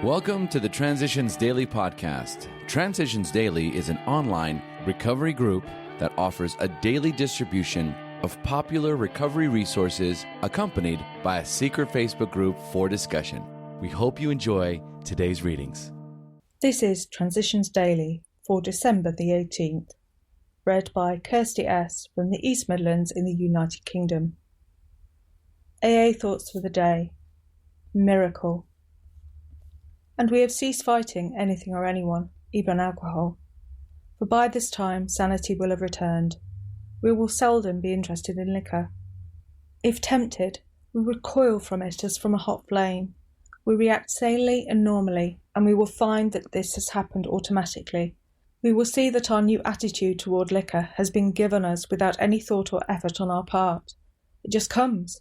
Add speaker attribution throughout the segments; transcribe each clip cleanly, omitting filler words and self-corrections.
Speaker 1: Welcome to the Transitions Daily podcast. Transitions Daily is an online recovery group that offers a daily distribution of popular recovery resources accompanied by a secret Facebook group for discussion. We hope you enjoy today's readings.
Speaker 2: This is Transitions Daily for December the 18th, read by Kirsty S. from the East Midlands in the United Kingdom. AA Thoughts for the Day. Miracle. And we have ceased fighting anything or anyone, even alcohol. For by this time sanity will have returned. We will seldom be interested in liquor. If tempted, we recoil from it as from a hot flame. We react sanely and normally, and we will find that this has happened automatically. We will see that our new attitude toward liquor has been given us without any thought or effort on our part. It just comes.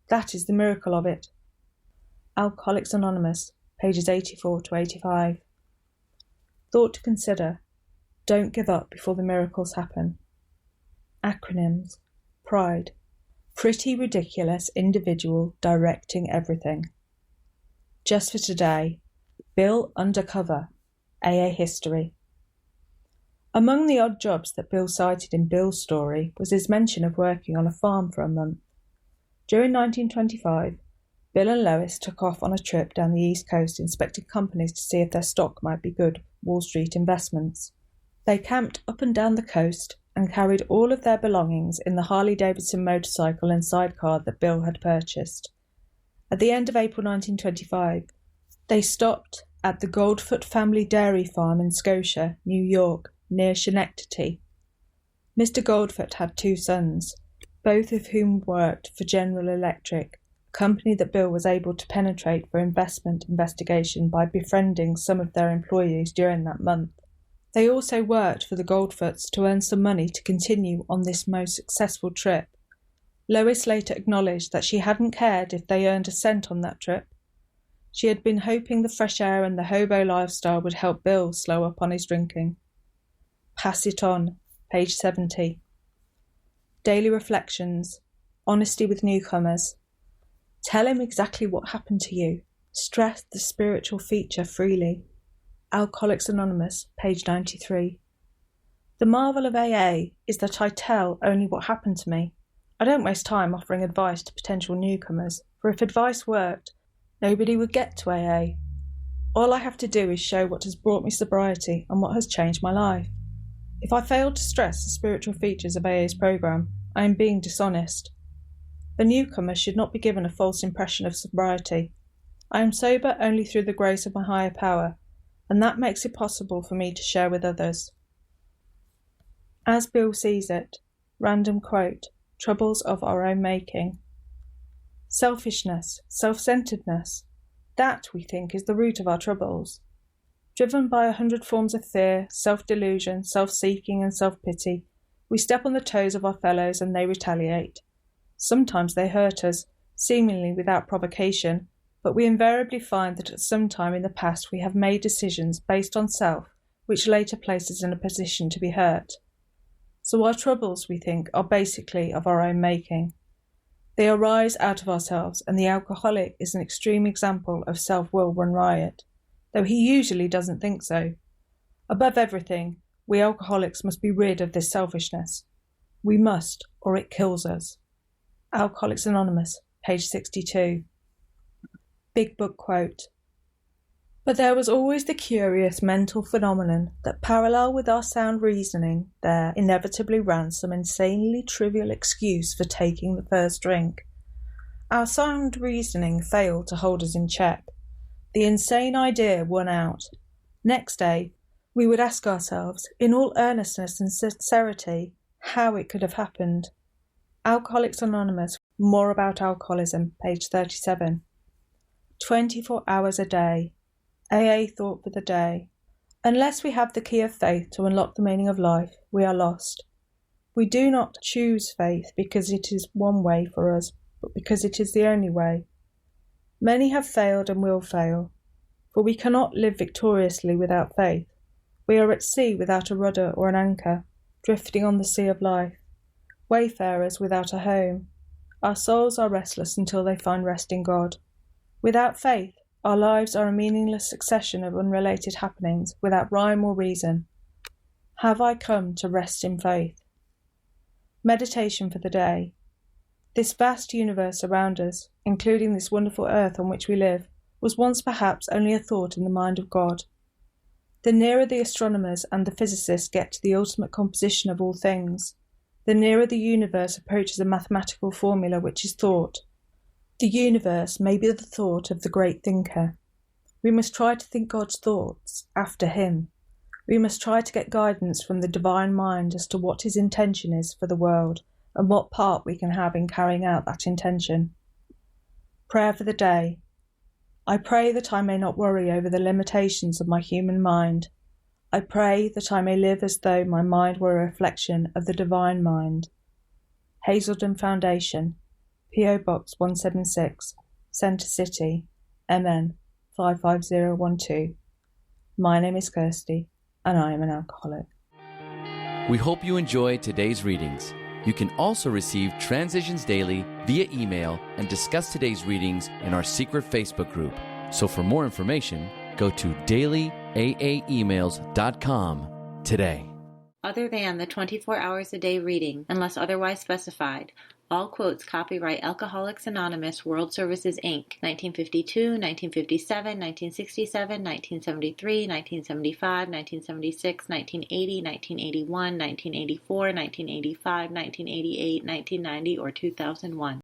Speaker 2: That is the miracle of it. Alcoholics Anonymous, pages 84 to 85. Thought to consider. Don't give up before the miracles happen. Acronyms. Pride. Pretty ridiculous individual directing everything. Just for today. Bill undercover. AA history. Among the odd jobs that Bill cited in Bill's story was his mention of working on a farm for a month. During 1925, Bill and Lois took off on a trip down the East Coast inspecting companies to see if their stock might be good Wall Street investments. They camped up and down the coast and carried all of their belongings in the Harley-Davidson motorcycle and sidecar that Bill had purchased. At the end of April 1925, they stopped at the Goldfoot family dairy farm in Scotia, New York, near Schenectady. Mr. Goldfoot had two sons, both of whom worked for General Electric, a company that Bill was able to penetrate for investment investigation by befriending some of their employees during that month. They also worked for the Goldfoots to earn some money to continue on this most successful trip. Lois later acknowledged that she hadn't cared if they earned a cent on that trip. She had been hoping the fresh air and the hobo lifestyle would help Bill slow up on his drinking. Pass it on, page 70. Daily reflections. Honesty with newcomers. Tell him exactly what happened to you. Stress the spiritual feature freely. Alcoholics Anonymous, page 93. The marvel of AA is that I tell only what happened to me. I don't waste time offering advice to potential newcomers, for if advice worked, nobody would get to AA. All I have to do is show what has brought me sobriety and what has changed my life. If I fail to stress the spiritual features of AA's program, I am being dishonest. The newcomer should not be given a false impression of sobriety. I am sober only through the grace of my higher power, and that makes it possible for me to share with others. As Bill sees it, random quote, troubles of our own making. Selfishness, self-centeredness, that we think is the root of our troubles. Driven by 100 forms of fear, self-delusion, self-seeking and self-pity, we step on the toes of our fellows and they retaliate. Sometimes they hurt us, seemingly without provocation, but we invariably find that at some time in the past we have made decisions based on self, which later places us in a position to be hurt. So our troubles, we think, are basically of our own making. They arise out of ourselves, and the alcoholic is an extreme example of self-will run riot, though he usually doesn't think so. Above everything, we alcoholics must be rid of this selfishness. We must, or it kills us. Alcoholics Anonymous, page 62. Big Book quote. But there was always the curious mental phenomenon that parallel with our sound reasoning there inevitably ran some insanely trivial excuse for taking the first drink. Our sound reasoning failed to hold us in check. The insane idea won out. Next day, we would ask ourselves, in all earnestness and sincerity, how it could have happened. Alcoholics Anonymous, more about alcoholism, page 37. 24 hours a day. AA Thought for the Day. Unless we have the key of faith to unlock the meaning of life, we are lost. We do not choose faith because it is one way for us, but because it is the only way. Many have failed and will fail, for we cannot live victoriously without faith. We are at sea without a rudder or an anchor, drifting on the sea of life, wayfarers without a home. Our souls are restless until they find rest in God. Without faith, Our lives are a meaningless succession of unrelated happenings without rhyme or reason. Have I come to rest in faith? Meditation for the day. This vast universe around us, including this wonderful earth on which we live, was once perhaps only a thought in the mind of God. The nearer the astronomers and the physicists get to the ultimate composition of all things, the nearer the universe approaches a mathematical formula which is thought. The universe may be the thought of the great thinker. We must try to think God's thoughts after him. We must try to get guidance from the divine mind as to what his intention is for the world and what part we can have in carrying out that intention. Prayer for the day. I pray that I may not worry over the limitations of my human mind. I pray that I may live as though my mind were a reflection of the divine mind. Hazelden Foundation, P.O. Box 176, Centre City, MN 55012. My name is Kirsty, and I am an alcoholic.
Speaker 1: We hope you enjoyed today's readings. You can also receive Transitions Daily via email and discuss today's readings in our secret Facebook group. So for more information, go to dailyaaemails.com today.
Speaker 3: Other than the 24 hours a day reading, unless otherwise specified, all quotes copyright Alcoholics Anonymous World Services, Inc., 1952, 1957, 1967, 1973, 1975, 1976, 1980, 1981, 1984, 1985, 1988, 1990, or 2001.